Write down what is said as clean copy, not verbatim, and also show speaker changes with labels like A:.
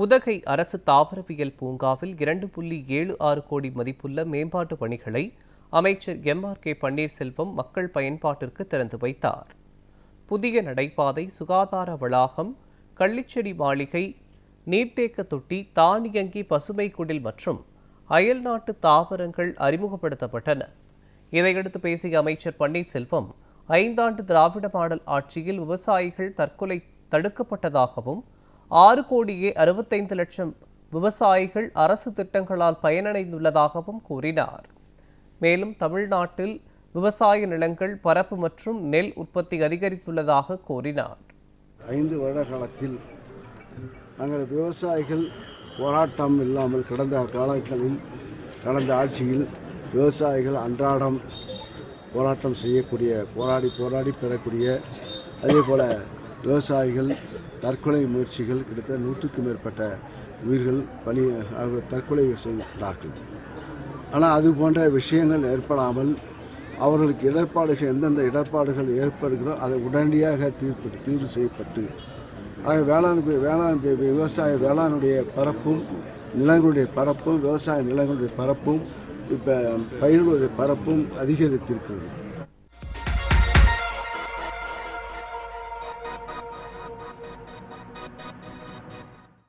A: உதகை அரசு தாவரவியல் பூங்காவில் 2.76 கோடி மதிப்புள்ள மேம்பாட்டு பணிகளை அமைச்சர் MRK பன்னீர்செல்வம் மக்கள் பயன்பாட்டிற்கு திறந்து வைத்தார். புதிய நடைபாதை, சுகாதார வளாகம், கள்ளிச்செடி மாளிகை, நீர்த்தேக்க தொட்டி, தானியங்கி பசுமை குடில் மற்றும் அயல்நாட்டு தாவரங்கள் அறிமுகப்படுத்தப்பட்டன. இதையடுத்து பேசிய அமைச்சர் பன்னீர்செல்வம், 5 ஆண்டு திராவிட மாடல் ஆட்சியில் விவசாயிகள் தற்கொலை தடுக்கப்பட்டதாகவும் 6,65,00,000 விவசாயிகள் அரசு திட்டங்களால் பயனடைந்துள்ளதாகவும் கூறினார். மேலும் தமிழ்நாட்டில் விவசாய நிலங்கள் பரப்பு மற்றும் நெல் உற்பத்தி அதிகரித்துள்ளதாக கூறினார்.
B: 5 வருட காலத்தில் நாங்கள் விவசாயிகள் போராட்டம் இல்லாமல் கடந்த ஆட்சியில் விவசாயிகள் அன்றாடம் போராட்டம் செய்யக்கூடிய, போராடி பெறக்கூடிய, அதே போல் விவசாயிகள் தற்கொலை முயற்சிகள் கிட்டத்தட்ட 100க்கும் மேற்பட்ட உயிர்கள் தற்கொலை செய்கிறார்கள். ஆனால் அது போன்ற விஷயங்கள் ஏற்படாமல் அவர்களுக்கு இடர்பாடுகள், எந்தெந்த இடர்பாடுகள் ஏற்படுகிறோ அதை உடனடியாக தீர்வு செய்யப்பட்டு வேளாணுடைய பரப்பும், நிலங்களுடைய பரப்பும், விவசாய நிலங்களுடைய பரப்பும், இப்போ பயிர்களுடைய பரப்பும் அதிகரித்திருக்கிறது.